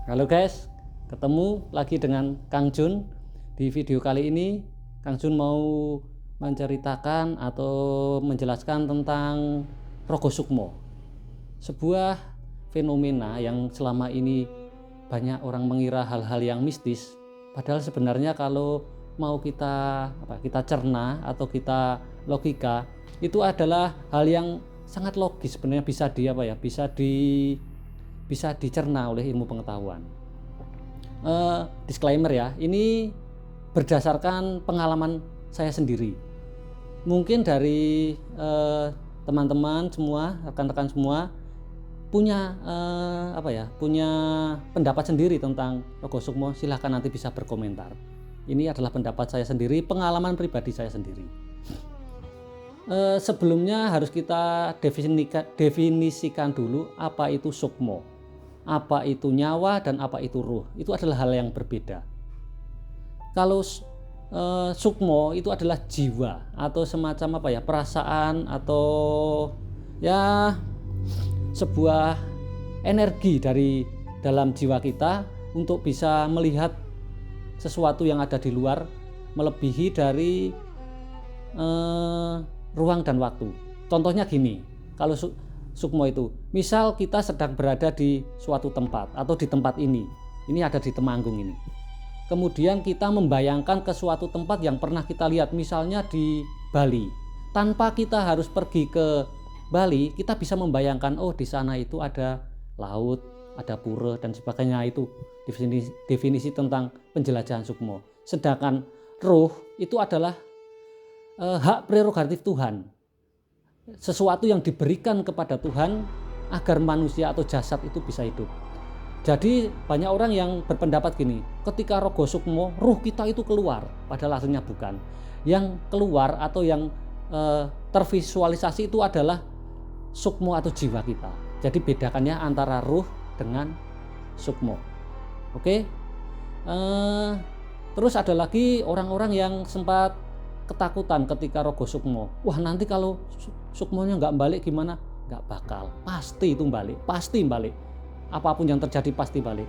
Halo guys, ketemu lagi dengan Kang Jun. Di video kali ini Kang Jun mau menceritakan atau menjelaskan tentang Rogo Sukmo, sebuah fenomena yang selama ini banyak orang mengira hal-hal yang mistis, padahal sebenarnya kalau mau kita cerna atau kita logika, itu adalah hal yang sangat logis sebenarnya, bisa dicerna oleh ilmu pengetahuan. Disclaimer ya, ini berdasarkan pengalaman saya sendiri. Mungkin dari teman-teman semua, rekan-rekan semua punya punya pendapat sendiri tentang Rogo Sukmo. Silahkan nanti bisa berkomentar. Ini adalah pendapat saya sendiri, pengalaman pribadi saya sendiri. Sebelumnya harus kita definisikan dulu apa itu sukmo, apa itu nyawa, dan apa itu ruh. Itu adalah hal yang berbeda. Kalau sukmo itu adalah jiwa atau semacam perasaan atau ya sebuah energi dari dalam jiwa kita untuk bisa melihat sesuatu yang ada di luar, melebihi dari ruang dan waktu. Contohnya gini, kalau sukmo itu, misal kita sedang berada di suatu tempat atau di tempat ini ada di Temanggung ini. Kemudian kita membayangkan ke suatu tempat yang pernah kita lihat, misalnya di Bali. Tanpa kita harus pergi ke Bali, kita bisa membayangkan, oh di sana itu ada laut, ada pura dan sebagainya. Itu definisi tentang penjelajahan sukmo. Sedangkan ruh itu adalah hak prerogatif Tuhan, sesuatu yang diberikan kepada Tuhan agar manusia atau jasad itu bisa hidup. Jadi banyak orang yang berpendapat gini, ketika Rogo Sukmo ruh kita itu keluar, padahal aslinya bukan. Yang keluar atau yang tervisualisasi itu adalah sukmo atau jiwa kita. Jadi bedakannya antara ruh dengan sukmo. Oke. Terus ada lagi orang-orang yang sempat ketakutan ketika Rogo Sukmo. Wah, nanti kalau sukmonya nggak balik gimana? Nggak bakal, pasti itu balik, pasti balik. Apapun yang terjadi pasti balik.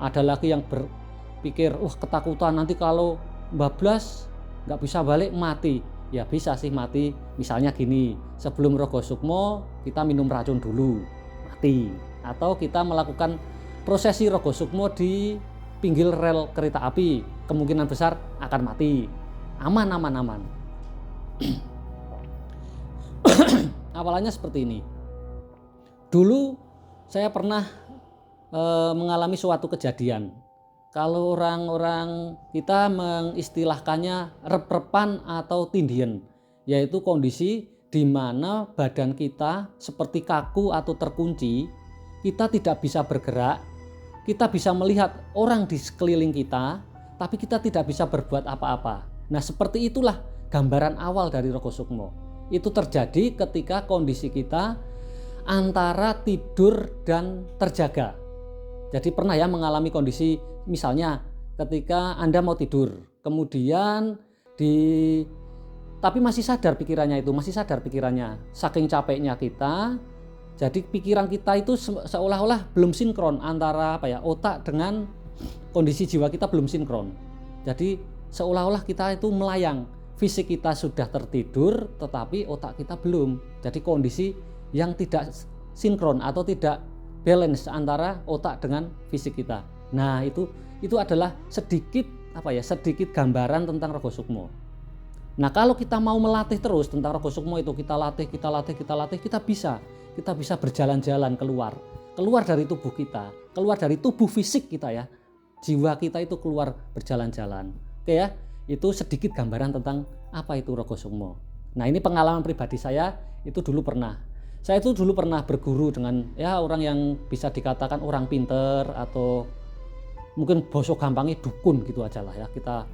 Ada lagi yang berpikir, wah ketakutan nanti kalau bablas nggak bisa balik, mati. Ya bisa sih mati. Misalnya gini, sebelum Rogo Sukmo kita minum racun dulu, mati. Atau kita melakukan prosesi Rogo Sukmo di pinggir rel kereta api, kemungkinan besar akan mati. Aman. Awalnya seperti ini. Dulu saya pernah mengalami suatu kejadian. Kalau orang-orang kita mengistilahkannya rep-repan atau tindien, yaitu kondisi di mana badan kita seperti kaku atau terkunci, kita tidak bisa bergerak, kita bisa melihat orang di sekeliling kita, tapi kita tidak bisa berbuat apa-apa. Nah, seperti itulah gambaran awal dari Rogo Sukmo. Itu terjadi ketika kondisi kita antara tidur dan terjaga. Jadi pernah ya mengalami kondisi, misalnya ketika Anda mau tidur, kemudian tapi masih sadar pikirannya, saking capeknya kita. Jadi pikiran kita itu seolah-olah belum sinkron antara otak dengan kondisi jiwa kita, belum sinkron. Jadi seolah-olah kita itu melayang, fisik kita sudah tertidur tetapi otak kita belum. Jadi kondisi yang tidak sinkron atau tidak balance antara otak dengan fisik kita. Nah, itu adalah sedikit gambaran tentang Rogo Sukmo. Nah, kalau kita mau melatih terus tentang Rogo Sukmo itu, kita latih, kita bisa berjalan-jalan keluar dari tubuh kita, keluar dari tubuh fisik kita ya. Jiwa kita itu keluar berjalan-jalan. Oke ya, itu sedikit gambaran tentang apa itu Rogo Sukmo. Nah, ini pengalaman pribadi saya, itu dulu pernah. Saya itu dulu pernah berguru dengan orang yang bisa dikatakan orang pinter, atau mungkin bosok gampangnya dukun gitu aja lah ya. Kita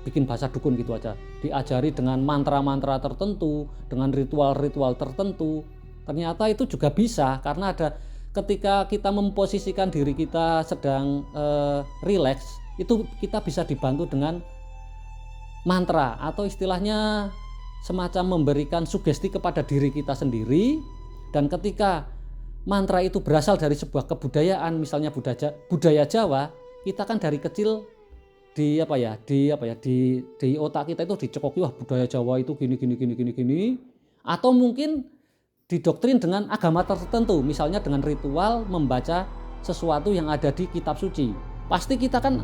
bikin bahasa dukun gitu aja. Diajari dengan mantra-mantra tertentu, dengan ritual-ritual tertentu. Ternyata itu juga bisa, karena ada ketika kita memposisikan diri kita sedang rileks, itu kita bisa dibantu dengan mantra atau istilahnya semacam memberikan sugesti kepada diri kita sendiri. Dan ketika mantra itu berasal dari sebuah kebudayaan, misalnya budaya Jawa, kita kan dari kecil di otak kita itu dicekoki, wah budaya Jawa itu gini, atau mungkin didoktrin dengan agama tertentu, misalnya dengan ritual membaca sesuatu yang ada di kitab suci. Pasti kita kan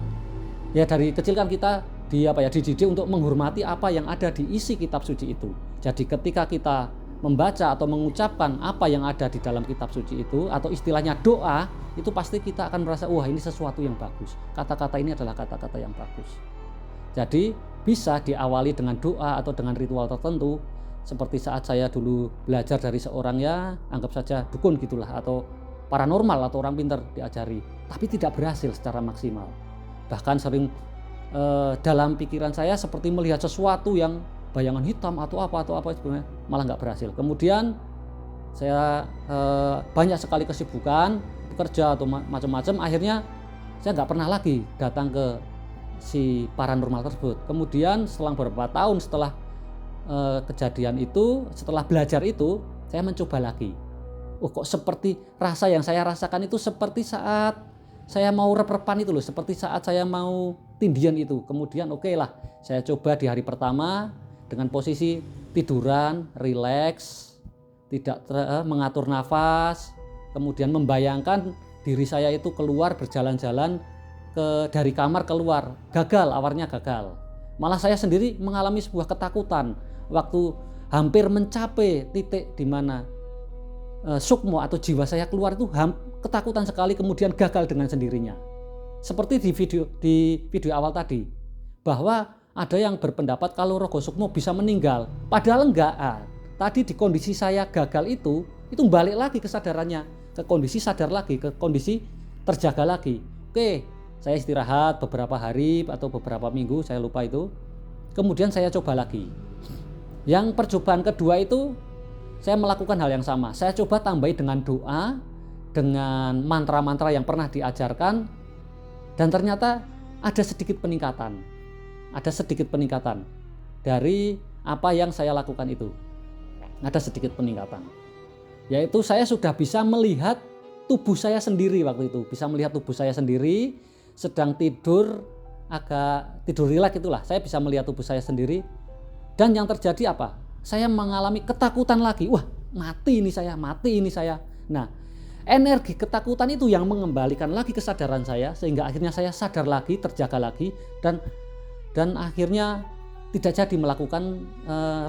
ya dari kecil kan kita dididik untuk menghormati apa yang ada di isi kitab suci itu. Jadi ketika kita membaca atau mengucapkan apa yang ada di dalam kitab suci itu, atau istilahnya doa, itu pasti kita akan merasa wah ini sesuatu yang bagus, kata-kata ini adalah kata-kata yang bagus. Jadi bisa diawali dengan doa atau dengan ritual tertentu, seperti saat saya dulu belajar dari seorang, ya anggap saja dukun gitulah, atau paranormal atau orang pintar diajari, tapi tidak berhasil secara maksimal. Bahkan sering dalam pikiran saya seperti melihat sesuatu yang bayangan hitam atau apa sebenarnya, malah nggak berhasil. Kemudian saya banyak sekali kesibukan bekerja atau macam-macam, akhirnya saya nggak pernah lagi datang ke si paranormal tersebut. Kemudian setelah beberapa tahun setelah kejadian itu, setelah belajar itu, saya mencoba lagi. Kok seperti rasa yang saya rasakan itu seperti saat saya mau rep-repan itu loh, seperti saat saya mau tindian itu. Kemudian lah, saya coba di hari pertama dengan posisi tiduran, rileks, tidak mengatur nafas, kemudian membayangkan diri saya itu keluar berjalan-jalan dari kamar keluar. Gagal, awalnya gagal. Malah saya sendiri mengalami sebuah ketakutan waktu hampir mencapai titik di mana sukmo atau jiwa saya keluar itu, ketakutan sekali, kemudian gagal dengan sendirinya. Seperti di video awal tadi, bahwa ada yang berpendapat kalau Rogo Sukmo bisa meninggal, padahal enggak. Tadi di kondisi saya gagal itu balik lagi kesadarannya, ke kondisi sadar lagi, ke kondisi terjaga lagi. Saya istirahat beberapa hari atau beberapa minggu, saya lupa itu. Kemudian saya coba lagi. Yang percobaan kedua itu saya melakukan hal yang sama. Saya coba tambahi dengan doa, dengan mantra-mantra yang pernah diajarkan, dan ternyata ada sedikit peningkatan. Ada sedikit peningkatan dari apa yang saya lakukan itu. Ada sedikit peningkatan. Yaitu saya sudah bisa melihat tubuh saya sendiri waktu itu. Bisa melihat tubuh saya sendiri sedang tidur, agak tidur rileks itulah. Saya bisa melihat tubuh saya sendiri. Dan yang terjadi apa? Saya mengalami ketakutan lagi. Wah, mati ini saya. Nah, energi ketakutan itu yang mengembalikan lagi kesadaran saya, sehingga akhirnya saya sadar lagi, terjaga lagi, dan akhirnya tidak jadi melakukan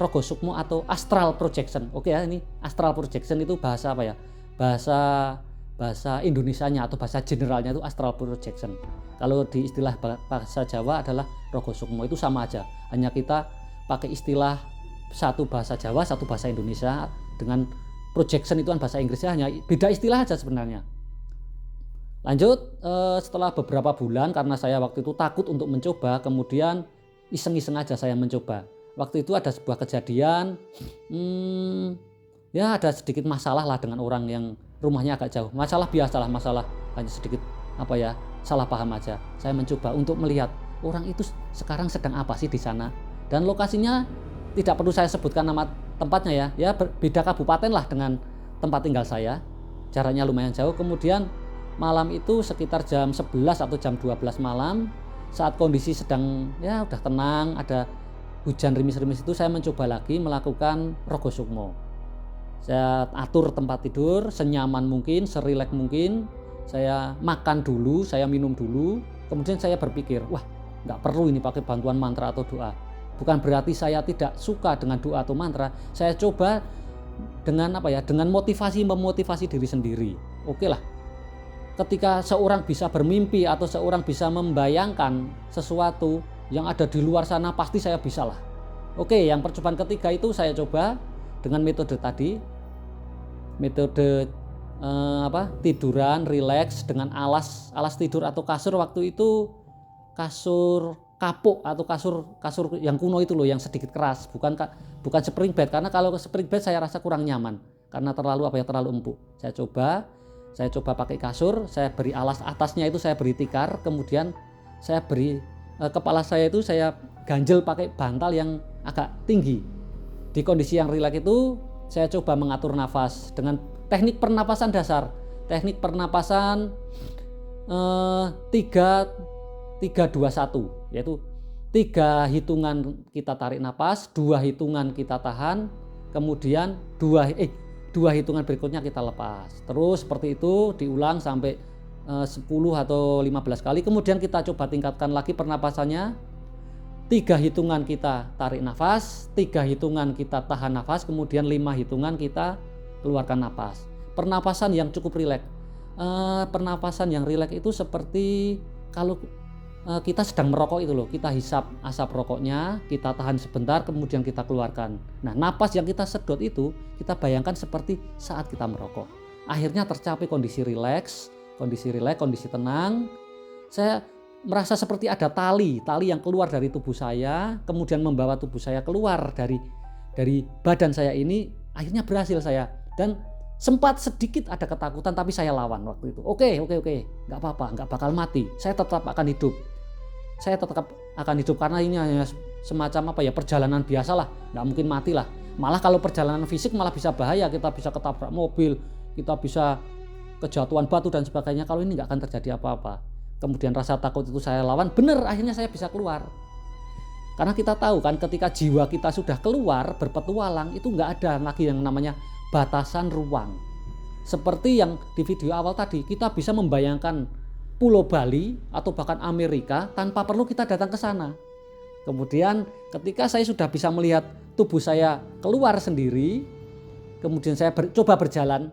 Rogo Sukmo atau astral projection. Oke ya, ini astral projection itu bahasa apa ya? Bahasa Indonesianya atau bahasa generalnya itu astral projection. Kalau di istilah bahasa Jawa adalah Rogo Sukmo, itu sama aja. Hanya kita pakai istilah satu bahasa Jawa, satu bahasa Indonesia, dengan projection itu kan bahasa Inggrisnya, hanya beda istilah aja sebenarnya. Lanjut, setelah beberapa bulan, karena saya waktu itu takut untuk mencoba, kemudian iseng-iseng aja saya mencoba. Waktu itu ada sebuah kejadian, ya ada sedikit masalah lah dengan orang yang rumahnya agak jauh. Masalah biasalah, masalah hanya sedikit salah paham aja. Saya mencoba untuk melihat orang itu sekarang sedang apa sih di sana. Dan lokasinya tidak perlu saya sebutkan nama tempatnya ya beda kabupaten lah dengan tempat tinggal saya, jaraknya lumayan jauh. Kemudian malam itu sekitar jam 11 atau jam 12 malam, saat kondisi sedang ya udah tenang, ada hujan rimis-rimis itu, saya mencoba lagi melakukan Rogo Sukmo. Saya atur tempat tidur senyaman mungkin, serileks mungkin. Saya makan dulu, saya minum dulu. Kemudian saya berpikir, wah nggak perlu ini pakai bantuan mantra atau doa. Bukan berarti saya tidak suka dengan doa atau mantra. Saya coba dengan dengan memotivasi diri sendiri. Oke lah. Ketika seorang bisa bermimpi atau seorang bisa membayangkan sesuatu yang ada di luar sana, pasti saya bisa lah. Oke, yang percobaan ketiga itu saya coba dengan metode tadi. Metode tiduran, rileks dengan alas tidur atau kasur. Waktu itu kasur kapuk atau kasur yang kuno itu loh, yang sedikit keras, bukan spring bed, karena kalau spring bed saya rasa kurang nyaman karena terlalu empuk. Saya coba pakai kasur, saya beri alas atasnya itu saya beri tikar, kemudian saya beri kepala saya itu saya ganjel pakai bantal yang agak tinggi. Di kondisi yang rileks itu saya coba mengatur nafas dengan teknik pernapasan dasar, teknik pernapasan 3-2-1, yaitu 3 hitungan kita tarik napas, 2 hitungan kita tahan, kemudian 2 hitungan berikutnya kita lepas. Terus seperti itu diulang sampai 10 atau 15 kali. Kemudian kita coba tingkatkan lagi pernapasannya. 3 hitungan kita tarik nafas, 3 hitungan kita tahan nafas, kemudian 5 hitungan kita keluarkan nafas. Pernapasan yang cukup rileks. Pernapasan yang rileks itu seperti kalau kita sedang merokok itu loh, kita hisap asap rokoknya, kita tahan sebentar, kemudian kita keluarkan. Nah, napas yang kita sedot itu kita bayangkan seperti saat kita merokok. Akhirnya tercapai kondisi rileks, kondisi tenang. Saya merasa seperti ada tali yang keluar dari tubuh saya, kemudian membawa tubuh saya keluar dari badan saya ini. Akhirnya berhasil saya, dan sempat sedikit ada ketakutan, tapi saya lawan waktu itu. Oke, nggak apa-apa, nggak bakal mati. Saya tetap akan hidup. Karena ini hanya semacam perjalanan biasa lah, nggak mungkin mati lah. Malah kalau perjalanan fisik malah bisa bahaya, kita bisa ketabrak mobil, kita bisa kejatuhan batu dan sebagainya. Kalau ini nggak akan terjadi apa-apa. Kemudian rasa takut itu saya lawan, bener, akhirnya saya bisa keluar. Karena kita tahu kan, ketika jiwa kita sudah keluar berpetualang, itu nggak ada lagi yang namanya batasan ruang. Seperti yang di video awal tadi, kita bisa membayangkan Pulau Bali atau bahkan Amerika tanpa perlu kita datang ke sana. Kemudian ketika saya sudah bisa melihat tubuh saya keluar sendiri, kemudian saya coba berjalan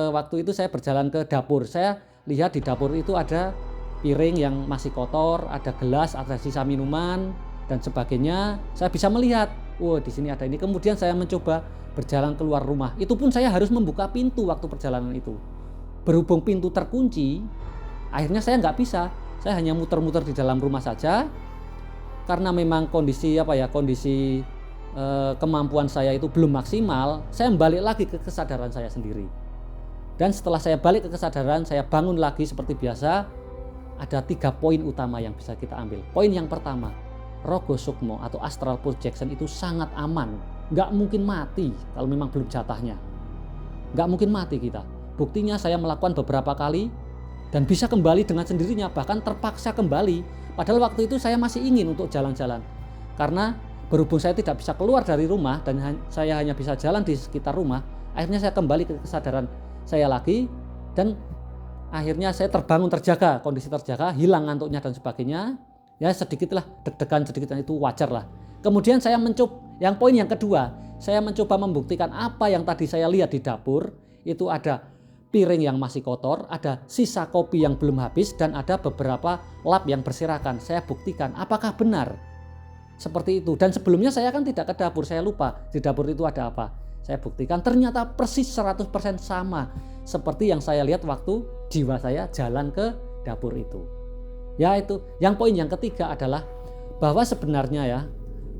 waktu itu saya berjalan ke dapur. Saya lihat di dapur itu ada piring yang masih kotor, ada gelas, ada sisa minuman dan sebagainya. Saya bisa melihat, di sini ada ini. Kemudian saya mencoba berjalan keluar rumah. Itu pun saya harus membuka pintu waktu perjalanan itu. Berhubung pintu terkunci, akhirnya saya nggak bisa. Saya hanya muter-muter di dalam rumah saja. Karena memang kondisi kemampuan saya itu belum maksimal, saya balik lagi ke kesadaran saya sendiri. Dan setelah saya balik ke kesadaran, saya bangun lagi seperti biasa. Ada 3 poin utama yang bisa kita ambil. Poin yang pertama, Rogo Sukmo atau astral projection itu sangat aman. Nggak mungkin mati kalau memang belum jatahnya. Nggak mungkin mati kita. Buktinya saya melakukan beberapa kali dan bisa kembali dengan sendirinya, bahkan terpaksa kembali. Padahal waktu itu saya masih ingin untuk jalan-jalan. Karena berhubung saya tidak bisa keluar dari rumah dan saya hanya bisa jalan di sekitar rumah, akhirnya saya kembali ke kesadaran saya lagi dan akhirnya saya terbangun terjaga, kondisi terjaga, hilang ngantuknya dan sebagainya. Ya sedikitlah deg-degan sedikit, itu wajar lah. Kemudian saya poin yang kedua, saya mencoba membuktikan apa yang tadi saya lihat di dapur. Itu ada piring yang masih kotor, ada sisa kopi yang belum habis, dan ada beberapa lap yang berserakan. Saya buktikan apakah benar seperti itu. Dan sebelumnya saya kan tidak ke dapur, saya lupa di dapur itu ada apa. Saya buktikan ternyata persis 100% sama seperti yang saya lihat waktu jiwa saya jalan ke dapur itu. Ya itu. Yang poin yang ketiga adalah bahwa sebenarnya ya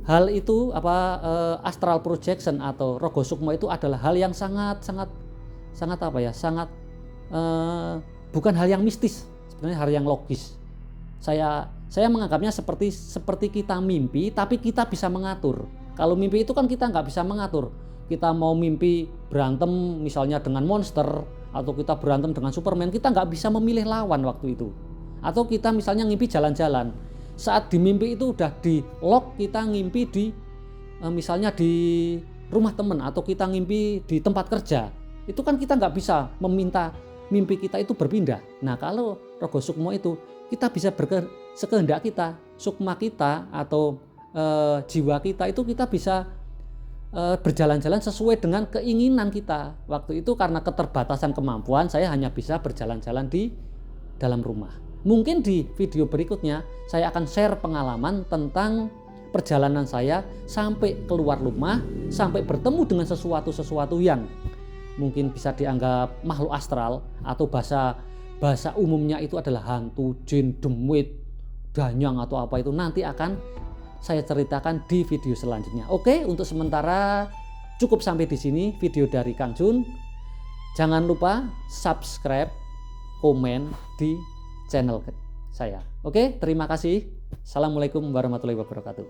hal itu astral projection atau Rogo Sukmo itu adalah hal yang sangat bukan hal yang mistis, sebenarnya hal yang logis. Saya menganggapnya seperti kita mimpi, tapi kita bisa mengatur. Kalau mimpi itu kan kita nggak bisa mengatur. Kita mau mimpi berantem misalnya dengan monster, atau kita berantem dengan Superman, kita nggak bisa memilih lawan waktu itu. Atau kita misalnya ngimpi jalan-jalan, saat di mimpi itu udah di lock, kita ngimpi misalnya di rumah teman, atau kita ngimpi di tempat kerja. Itu kan kita nggak bisa meminta mimpi kita itu berpindah. Nah kalau Rogo Sukmo itu kita bisa sekehendak kita, sukma kita atau jiwa kita itu kita bisa berjalan-jalan sesuai dengan keinginan kita. Waktu itu karena keterbatasan kemampuan, saya hanya bisa berjalan-jalan di dalam rumah. Mungkin di video berikutnya saya akan share pengalaman tentang perjalanan saya sampai keluar rumah, sampai bertemu dengan sesuatu yang mungkin bisa dianggap makhluk astral, atau bahasa umumnya itu adalah hantu, jin, demit, danyang atau apa itu. Nanti akan saya ceritakan di video selanjutnya. Oke, untuk sementara cukup sampai di sini video dari Kang Jun. Jangan lupa subscribe, komen di channel saya. Oke, terima kasih. Assalamualaikum warahmatullahi wabarakatuh.